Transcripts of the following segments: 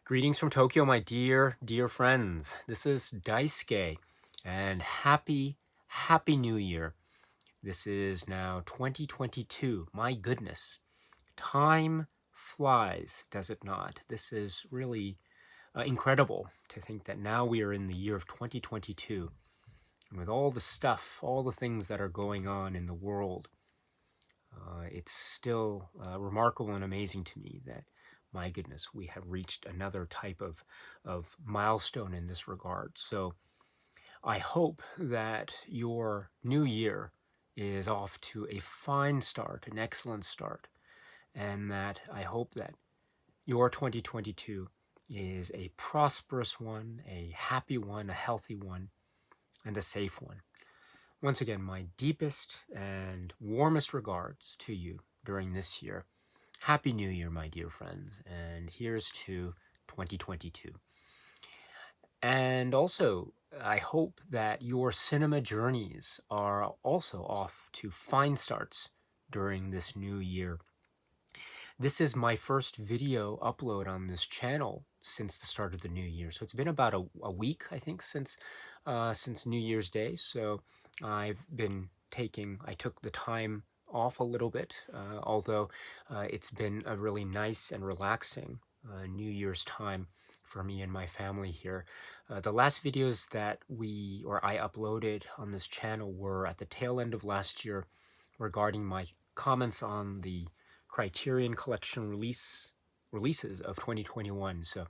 Greetings from Tokyo, my dear friends. This is Daisuke, and happy New Year. This is now 2022. My goodness, time flies, does it not? This is really incredible to think that now we are in the year of 2022, and with all the stuff, all the things that are going on in the world, it's still remarkable and amazing to me that, my goodness, we have reached another type of milestone in this regard. So I hope that your new year is off to a fine start, an excellent start, and that I hope that your 2022 is a prosperous one, a happy one, a healthy one, and a safe one. Once again, my deepest and warmest regards to you during this year. Happy New Year, my dear friends, and here's to 2022. And also, I hope that your cinema journeys are also off to fine starts during this new year. This is my first video upload on this channel since the start of the new year. So it's been about a week, I think, since New Year's Day. So I took the time off a little bit, although it's been a really nice and relaxing New Year's time for me and my family here. The last videos that I uploaded on this channel were at the tail end of last year regarding my comments on the Criterion Collection releases of 2021. So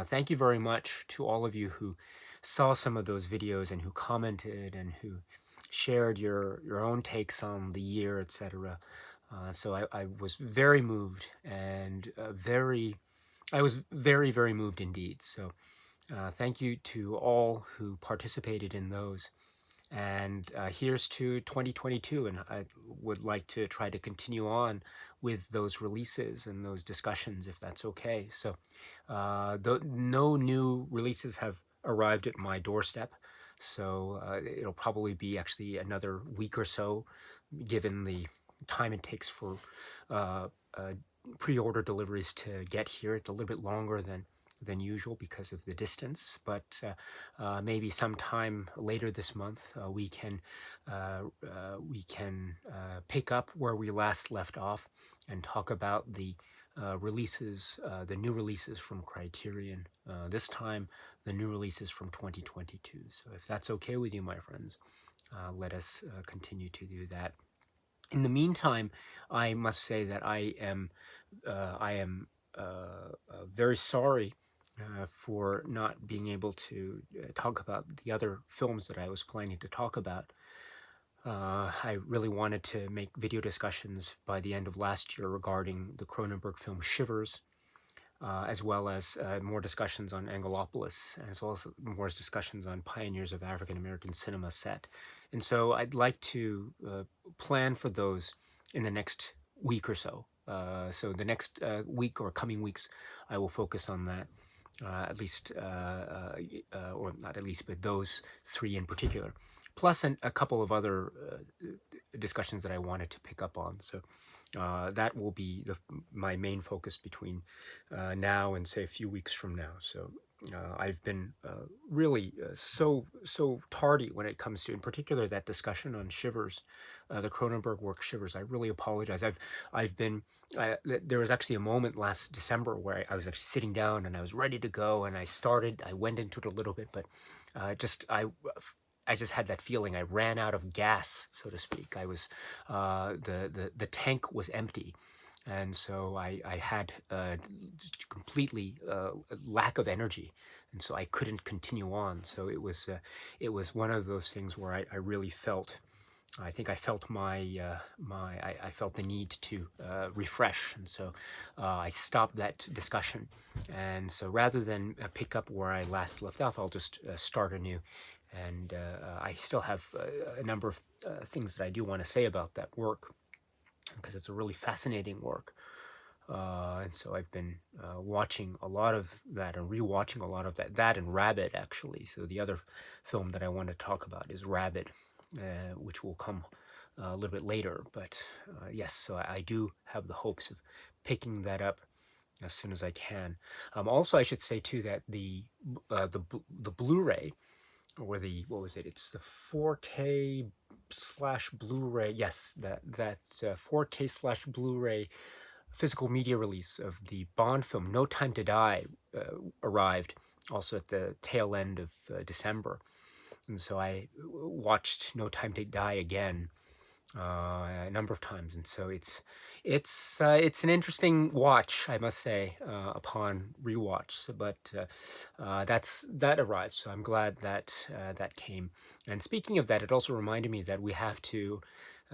thank you very much to all of you who saw some of those videos and who commented and who shared your own takes on the year, etc. So I was very moved and I was very moved indeed. So thank you to all who participated in those. And here's to 2022, and I would like to try to continue on with those releases and those discussions, if that's okay. So no new releases have arrived at my doorstep, so it'll probably be actually another week or so, given the time it takes for pre-order deliveries to get here. It's a little bit longer than usual because of the distance, but maybe sometime later this month we can pick up where we last left off and talk about the releases, the new releases from Criterion. This time, the new releases from 2022. So if that's okay with you, my friends, let us continue to do that. In the meantime, I must say that I am very sorry for not being able to talk about the other films that I was planning to talk about. I really wanted to make video discussions by the end of last year regarding the Cronenberg film Shivers, as well as more discussions on Angelopolis, as well as more discussions on Pioneers of African American Cinema set. And so I'd like to plan for those in the next week or so. So the next week or coming weeks, I will focus on that. At least, or not at least, but those three in particular, plus a couple of other discussions that I wanted to pick up on. So that will be my main focus between now and, say, a few weeks from now. So I've been really so tardy when it comes to, in particular, that discussion on Shivers, the Cronenberg work Shivers. I really apologize. There was actually a moment last December where I was actually sitting down and I was ready to go, and I went into it a little bit, but I just had that feeling I ran out of gas, so to speak. I was the tank was empty. And so I had just completely lack of energy, and so I couldn't continue on. So it was one of those things where I really felt, I think I felt I felt the need to refresh, and so I stopped that discussion. And so rather than pick up where I last left off, I'll just start anew. And I still have a number of things that I do want to say about that work, because it's a really fascinating work. And so I've been watching a lot of that and rewatching a lot of that and Rabid, actually. So the other film that I want to talk about is Rabid, which will come a little bit later. But yes, so I do have the hopes of picking that up as soon as I can. Also, I should say too that the Blu-ray, or the, what was it? It's the 4K slash Blu-ray. Yes, that 4K slash Blu-ray physical media release of the Bond film No Time to Die arrived also at the tail end of December, and so I watched No Time to Die again a number of times, and so it's an interesting watch, I must say, upon rewatch. But that arrived, so I'm glad that that came. And speaking of that, it also reminded me that we have to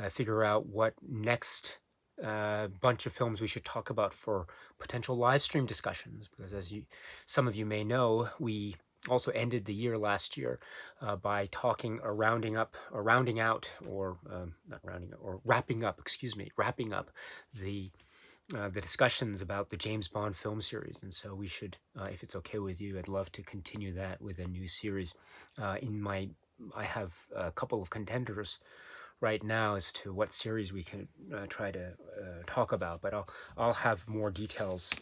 figure out what next bunch of films we should talk about for potential live stream discussions, because some of you may know, we also ended the year last year by talking or rounding out, or not rounding up, or wrapping up, excuse me, wrapping up the discussions about the James Bond film series. And so we should, if it's okay with you, I'd love to continue that with a new series. I have a couple of contenders right now as to what series we can try to talk about, but I'll have more details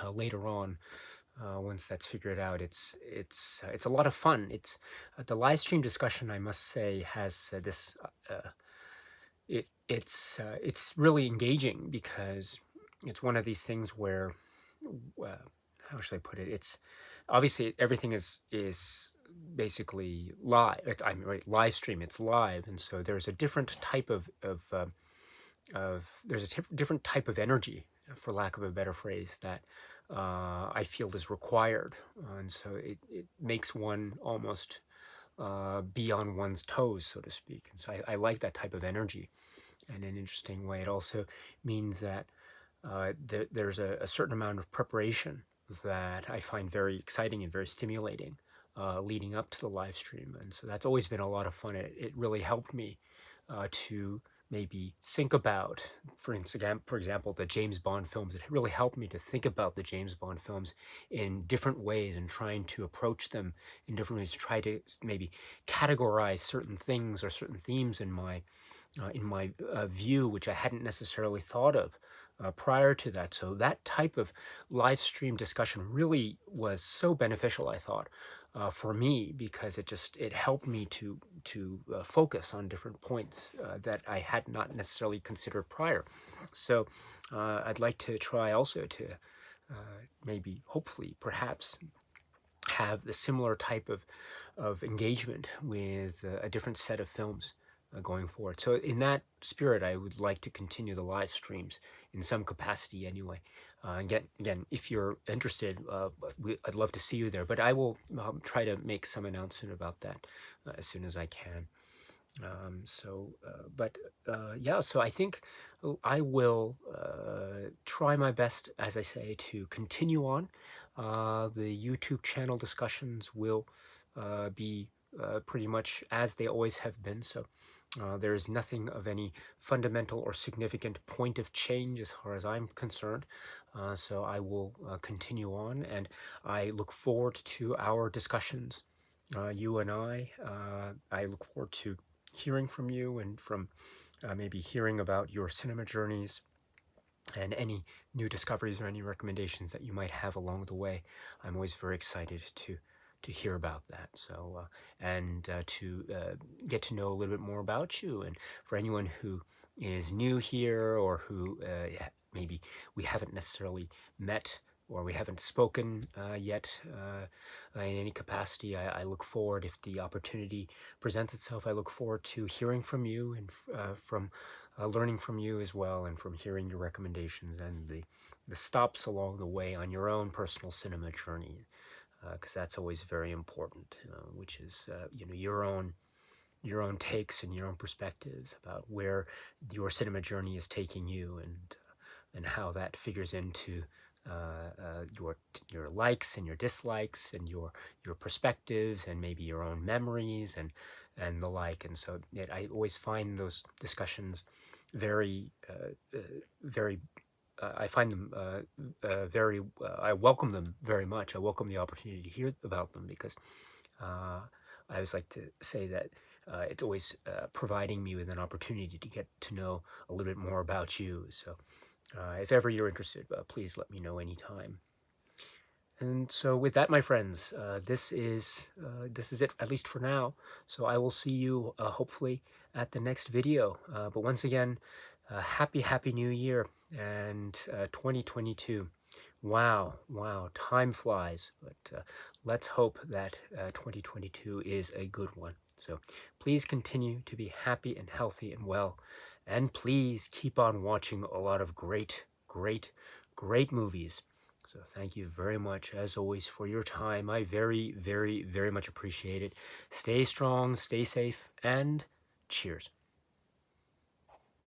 later on. Once that's figured out, it's a lot of fun. It's the live stream discussion, I must say, has this it's really engaging, because it's one of these things where, how should I put it? It's obviously everything is basically live. I mean, right, live stream. It's live, and so there's a different type of there's a different type of energy, for lack of a better phrase, that I feel is required, and so it makes one almost be on one's toes, so to speak. And so I like that type of energy in an interesting way. It also means that there's a certain amount of preparation that I find very exciting and very stimulating leading up to the live stream. And so that's always been a lot of fun. It really helped me to maybe think about, for example, the James Bond films. It really helped me to think about the James Bond films in different ways, and trying to approach them in different ways, try to maybe categorize certain things or certain themes in my view, which I hadn't necessarily thought of prior to that. So that type of live stream discussion really was so beneficial, I thought, for me, because it helped me to focus on different points that I had not necessarily considered prior. So I'd like to try also to maybe, hopefully, perhaps have the similar type of engagement with a different set of films going forward. So in that spirit, I would like to continue the live streams in some capacity anyway. Again, if you're interested, I'd love to see you there, but I will try to make some announcement about that as soon as I can. Yeah, so I think I will try my best, as I say, to continue on. The YouTube channel discussions will be pretty much as they always have been. So there is nothing of any fundamental or significant point of change as far as I'm concerned. So I will continue on, and I look forward to our discussions. You and I look forward to hearing from you, and from maybe hearing about your cinema journeys and any new discoveries or any recommendations that you might have along the way. I'm always very excited to hear about that. So and to get to know a little bit more about you. And for anyone who is new here, or who maybe we haven't necessarily met, or we haven't spoken yet in any capacity, I look forward, if the opportunity presents itself, I look forward to hearing from you, and from learning from you as well, and from hearing your recommendations and the stops along the way on your own personal cinema journey, because that's always very important, which is your own takes and your own perspectives about where your cinema journey is taking you, and how that figures into your likes and your dislikes, and your perspectives, and maybe your own memories, and the like. And so I always find those discussions very very I find them very I welcome them very much. I welcome the opportunity to hear about them, because I always like to say that it's always providing me with an opportunity to get to know a little bit more about you. So If ever you're interested, please let me know anytime. And so with that, my friends, this is it, at least for now. So I will see you hopefully at the next video. But once again, happy New Year and 2022. Wow, wow, time flies. But let's hope that 2022 is a good one. So please continue to be happy and healthy and well. And please keep on watching a lot of great movies. So thank you very much, as always, for your time. I very much appreciate it. Stay strong, stay safe, and cheers.